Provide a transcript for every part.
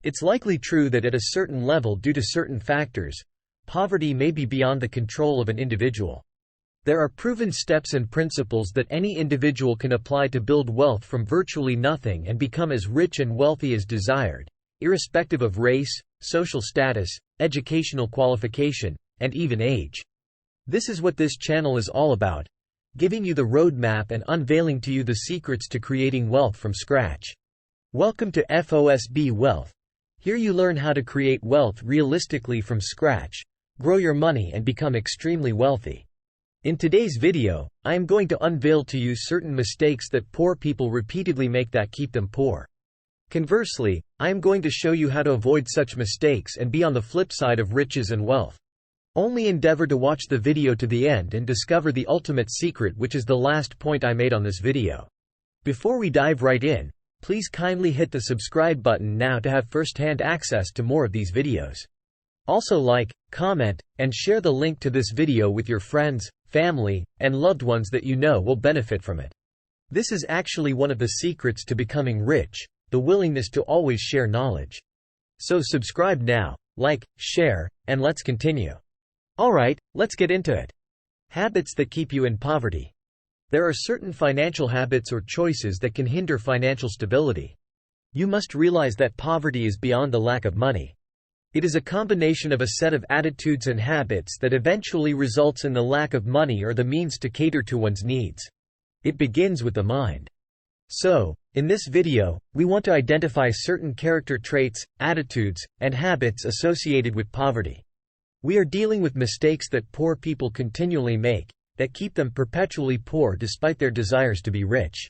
It's likely true that at a certain level, due to certain factors, poverty may be beyond the control of an individual. There are proven steps and principles that any individual can apply to build wealth from virtually nothing and become as rich and wealthy as desired, irrespective of race, social status, educational qualification, and even age. This is what this channel is all about, giving you the roadmap and unveiling to you the secrets to creating wealth from scratch. Welcome to FOSB Wealth. Here you learn how to create wealth realistically from scratch, grow your money and become extremely wealthy. In today's video, I am going to unveil to you certain mistakes that poor people repeatedly make that keep them poor. Conversely, I am going to show you how to avoid such mistakes and be on the flip side of riches and wealth. Only endeavor to watch the video to the end and discover the ultimate secret, which is the last point I made on this video. Before we dive right in, please kindly hit the subscribe button now to have first-hand access to more of these videos. Also like, comment, and share the link to this video with your friends, family, and loved ones that you know will benefit from it. This is actually one of the secrets to becoming rich, the willingness to always share knowledge. So subscribe now, like, share, and let's continue. Alright, let's get into it. Habits that keep you in poverty. There are certain financial habits or choices that can hinder financial stability. You must realize that poverty is beyond the lack of money. It is a combination of a set of attitudes and habits that eventually results in the lack of money or the means to cater to one's needs. It begins with the mind. So, in this video, we want to identify certain character traits, attitudes, and habits associated with poverty. We are dealing with mistakes that poor people continually make, that keep them perpetually poor despite their desires to be rich.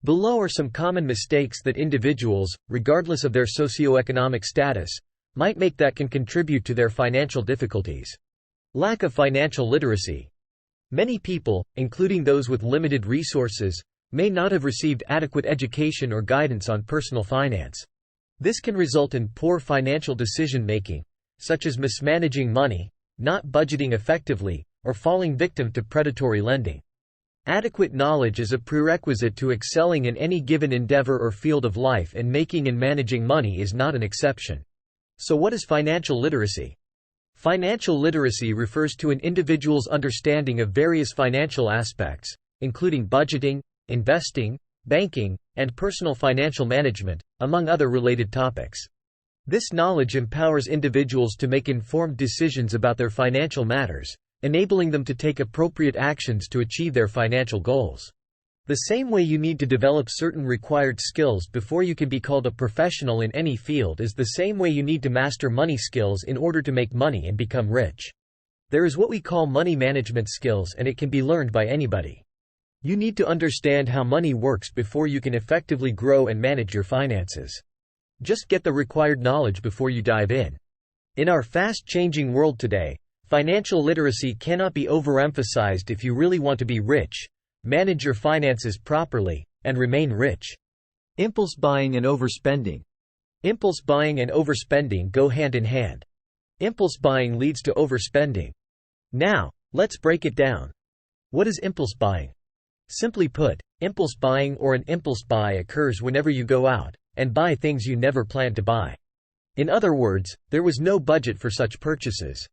Below are some common mistakes that individuals, regardless of their socioeconomic status, might make that can contribute to their financial difficulties. Lack of financial literacy. Many people, including those with limited resources, may not have received adequate education or guidance on personal finance. This can result in poor financial decision-making, such as mismanaging money, not budgeting effectively, or falling victim to predatory lending. Adequate knowledge is a prerequisite to excelling in any given endeavor or field of life, and making and managing money is not an exception. So what is financial literacy? Financial literacy refers to an individual's understanding of various financial aspects, including budgeting, investing, banking, and personal financial management, among other related topics. This knowledge empowers individuals to make informed decisions about their financial matters, enabling them to take appropriate actions to achieve their financial goals. The same way you need to develop certain required skills before you can be called a professional in any field is the same way you need to master money skills in order to make money and become rich. There is what we call money management skills, and it can be learned by anybody. You need to understand how money works before you can effectively grow and manage your finances. Just get the required knowledge before you dive in. In our fast-changing world today, financial literacy cannot be overemphasized if you really want to be rich, manage your finances properly, and remain rich. Impulse buying and overspending. Impulse buying and overspending go hand in hand. Impulse buying leads to overspending. Now, let's break it down. What is impulse buying? Simply put, impulse buying or an impulse buy occurs whenever you go out and buy things you never planned to buy. In other words, there was no budget for such purchases.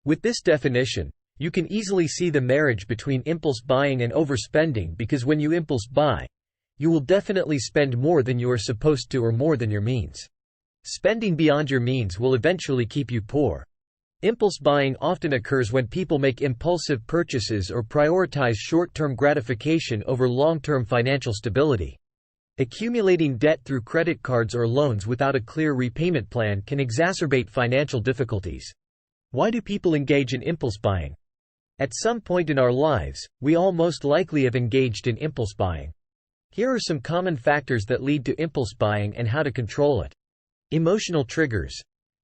With this definition, you can easily see the marriage between impulse buying and overspending, because when you impulse buy, you will definitely spend more than you are supposed to or more than your means. Spending beyond your means will eventually keep you poor. Impulse buying often occurs when people make impulsive purchases or prioritize short-term gratification over long-term financial stability. Accumulating debt through credit cards or loans without a clear repayment plan can exacerbate financial difficulties. Why do people engage in impulse buying? At some point in our lives, we all most likely have engaged in impulse buying. Here are some common factors that lead to impulse buying and how to control it. Emotional triggers.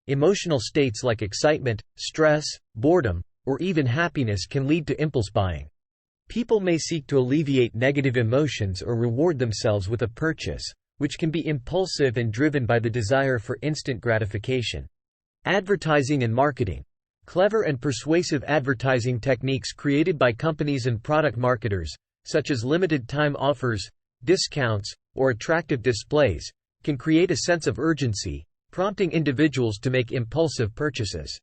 Emotional states like excitement, stress, boredom, or even happiness can lead to impulse buying. People may seek to alleviate negative emotions or reward themselves with a purchase, which can be impulsive and driven by the desire for instant gratification. Advertising and marketing. Clever and persuasive advertising techniques created by companies and product marketers, such as limited-time offers, discounts, or attractive displays, can create a sense of urgency, prompting individuals to make impulsive purchases.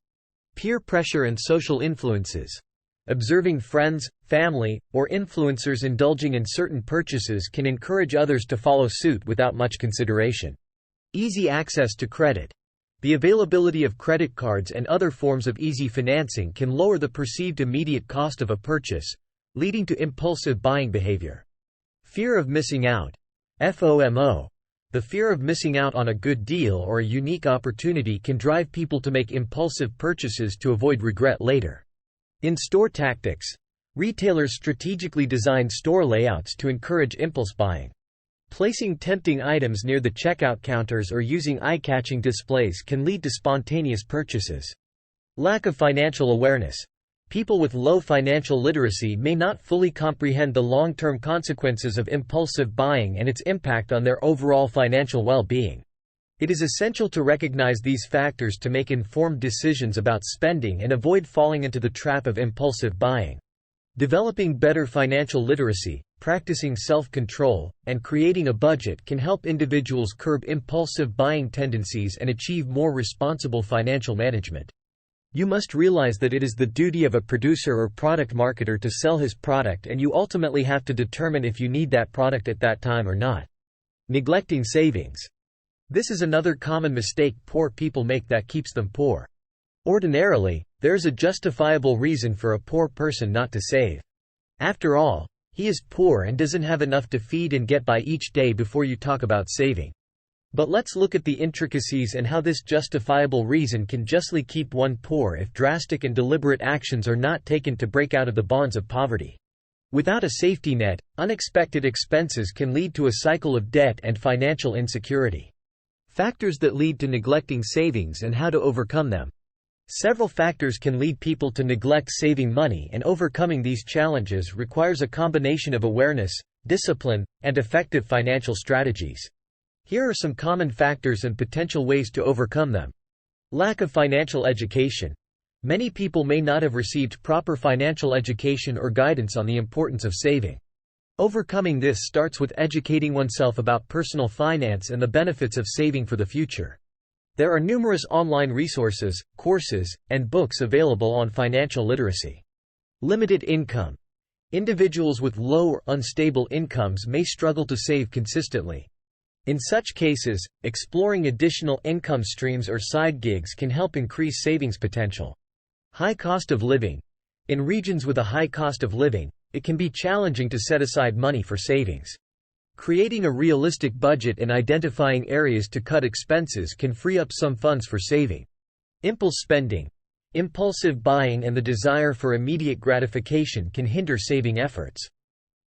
Peer pressure and social influences. Observing friends, family, or influencers indulging in certain purchases can encourage others to follow suit without much consideration. Easy access to credit. The availability of credit cards and other forms of easy financing can lower the perceived immediate cost of a purchase, leading to impulsive buying behavior. Fear of missing out. FOMO. The fear of missing out on a good deal or a unique opportunity can drive people to make impulsive purchases to avoid regret later. In-store tactics. Retailers strategically design store layouts to encourage impulse buying. Placing tempting items near the checkout counters or using eye-catching displays can lead to spontaneous purchases. Lack of financial awareness. People with low financial literacy may not fully comprehend the long-term consequences of impulsive buying and its impact on their overall financial well-being. It is essential to recognize these factors to make informed decisions about spending and avoid falling into the trap of impulsive buying. Developing better financial literacy, practicing self-control, and creating a budget can help individuals curb impulsive buying tendencies and achieve more responsible financial management. You must realize that it is the duty of a producer or product marketer to sell his product, and you ultimately have to determine if you need that product at that time or not. Neglecting savings. This is another common mistake poor people make that keeps them poor. Ordinarily, there is a justifiable reason for a poor person not to save. After all, he is poor and doesn't have enough to feed and get by each day before you talk about saving. But let's look at the intricacies and how this justifiable reason can justly keep one poor if drastic and deliberate actions are not taken to break out of the bonds of poverty. Without a safety net, unexpected expenses can lead to a cycle of debt and financial insecurity. Factors that lead to neglecting savings and how to overcome them. Several factors can lead people to neglect saving money, and overcoming these challenges requires a combination of awareness, discipline, and effective financial strategies. Here are some common factors and potential ways to overcome them. Lack of financial education. Many people may not have received proper financial education or guidance on the importance of saving. Overcoming this starts with educating oneself about personal finance and the benefits of saving for the future. There are numerous online resources, courses, and books available on financial literacy. Limited income. Individuals with low or unstable incomes may struggle to save consistently. In such cases, exploring additional income streams or side gigs can help increase savings potential. High cost of living. In regions with a high cost of living, it can be challenging to set aside money for savings. Creating a realistic budget and identifying areas to cut expenses can free up some funds for saving. Impulse spending. Impulsive buying and the desire for immediate gratification can hinder saving efforts.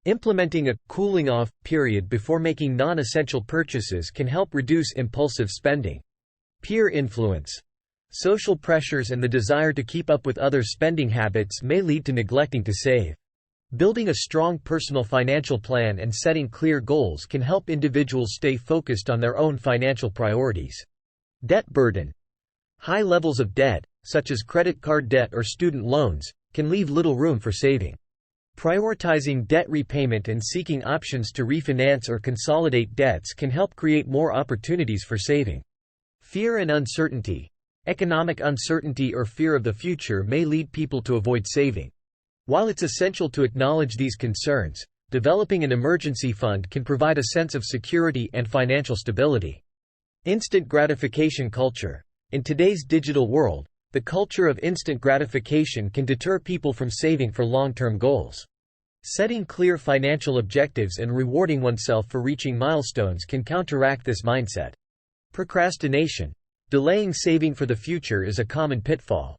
Implementing a cooling-off period before making non-essential purchases can help reduce impulsive spending. Peer influence. Social pressures and the desire to keep up with others' spending habits may lead to neglecting to save. Building a strong personal financial plan and setting clear goals can help individuals stay focused on their own financial priorities. Debt burden. High levels of debt, such as credit card debt or student loans, can leave little room for saving. Prioritizing debt repayment and seeking options to refinance or consolidate debts can help create more opportunities for saving. Fear and uncertainty. Economic uncertainty or fear of the future may lead people to avoid saving. While it's essential to acknowledge these concerns, developing an emergency fund can provide a sense of security and financial stability. Instant gratification culture. In today's digital world, the culture of instant gratification can deter people from saving for long-term goals. Setting clear financial objectives and rewarding oneself for reaching milestones can counteract this mindset. Procrastination. Delaying saving for the future is a common pitfall.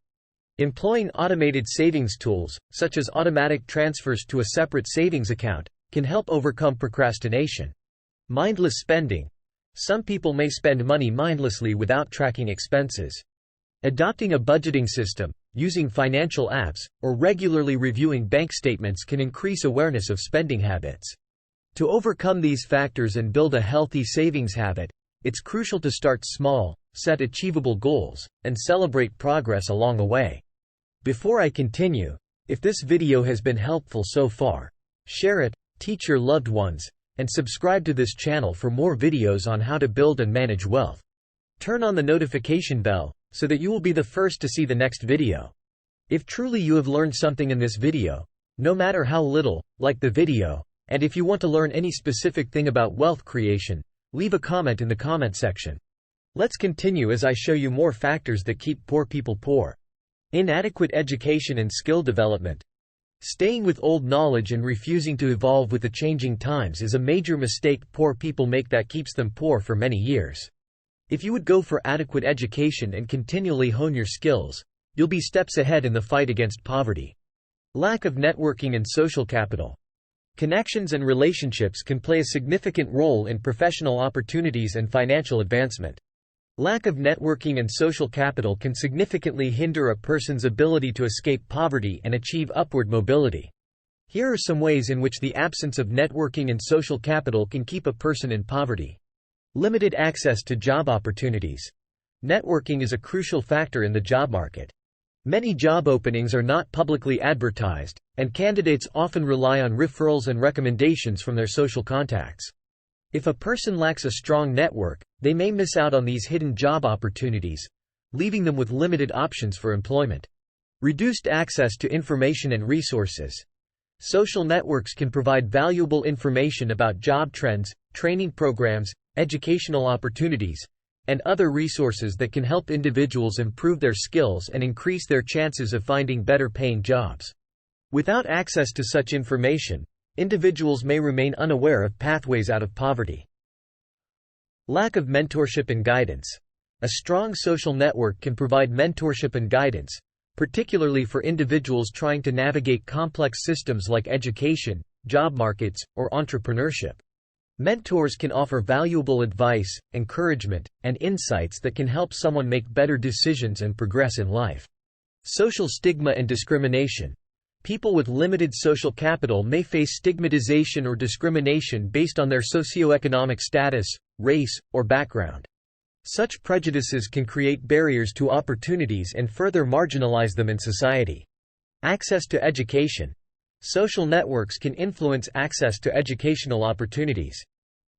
Employing automated savings tools, such as automatic transfers to a separate savings account, can help overcome procrastination. Mindless spending. Some people may spend money mindlessly without tracking expenses. Adopting a budgeting system, using financial apps, or regularly reviewing bank statements can increase awareness of spending habits. To overcome these factors and build a healthy savings habit, it's crucial to start small, set achievable goals, and celebrate progress along the way. Before I continue, if this video has been helpful so far, share it, teach your loved ones, and subscribe to this channel for more videos on how to build and manage wealth. Turn on the notification bell, so that you will be the first to see the next video. If truly you have learned something in this video, no matter how little, like the video, and if you want to learn any specific thing about wealth creation, leave a comment in the comment section. Let's continue as I show you more factors that keep poor people poor. Inadequate education and skill development. Staying with old knowledge and refusing to evolve with the changing times is a major mistake poor people make that keeps them poor for many years. If you would go for adequate education and continually hone your skills, you'll be steps ahead in the fight against poverty. Lack of networking and social capital. Connections and relationships can play a significant role in professional opportunities and financial advancement. Lack of networking and social capital can significantly hinder a person's ability to escape poverty and achieve upward mobility. Here are some ways in which the absence of networking and social capital can keep a person in poverty. Limited access to job opportunities. Networking is a crucial factor in the job market. Many job openings are not publicly advertised, and candidates often rely on referrals and recommendations from their social contacts. If a person lacks a strong network, they may miss out on these hidden job opportunities, leaving them with limited options for employment. Reduced access to information and resources. Social networks can provide valuable information about job trends, training programs, educational opportunities, and other resources that can help individuals improve their skills and increase their chances of finding better-paying jobs. Without access to such information, individuals may remain unaware of pathways out of poverty. Lack of mentorship and guidance. A strong social network can provide mentorship and guidance, particularly for individuals trying to navigate complex systems like education, job markets, or entrepreneurship. Mentors can offer valuable advice, encouragement, and insights that can help someone make better decisions and progress in life. Social stigma and discrimination. People with limited social capital may face stigmatization or discrimination based on their socioeconomic status, race, or background. Such prejudices can create barriers to opportunities and further marginalize them in society. Access to education. Social networks can influence access to educational opportunities.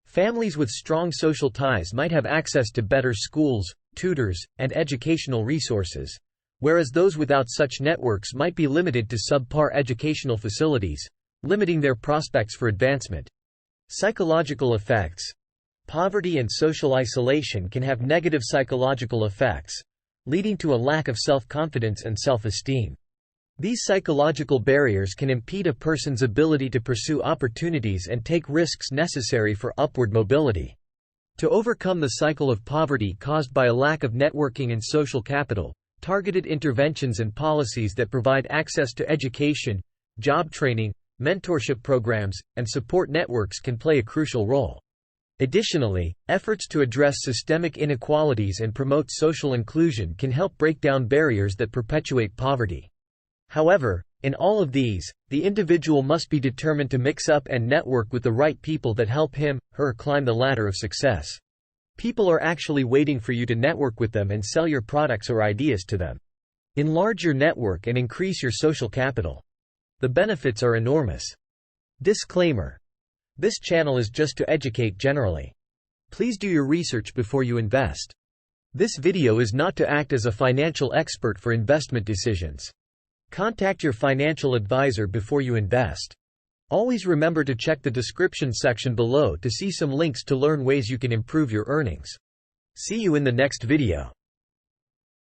Families with strong social ties might have access to better schools, tutors, and educational resources, whereas those without such networks might be limited to subpar educational facilities, limiting their prospects for advancement. Psychological effects. Poverty and social isolation can have negative psychological effects, leading to a lack of self-confidence and self-esteem. These psychological barriers can impede a person's ability to pursue opportunities and take risks necessary for upward mobility. To overcome the cycle of poverty caused by a lack of networking and social capital, targeted interventions and policies that provide access to education, job training, mentorship programs, and support networks can play a crucial role. Additionally, efforts to address systemic inequalities and promote social inclusion can help break down barriers that perpetuate poverty. However, in all of these, the individual must be determined to mix up and network with the right people that help him/her climb the ladder of success. People are actually waiting for you to network with them and sell your products or ideas to them. Enlarge your network and increase your social capital. The benefits are enormous. Disclaimer: this channel is just to educate generally. Please do your research before you invest. This video is not to act as a financial expert for investment decisions. Contact your financial advisor before you invest. Always remember to check the description section below to see some links to learn ways you can improve your earnings. See you in the next video.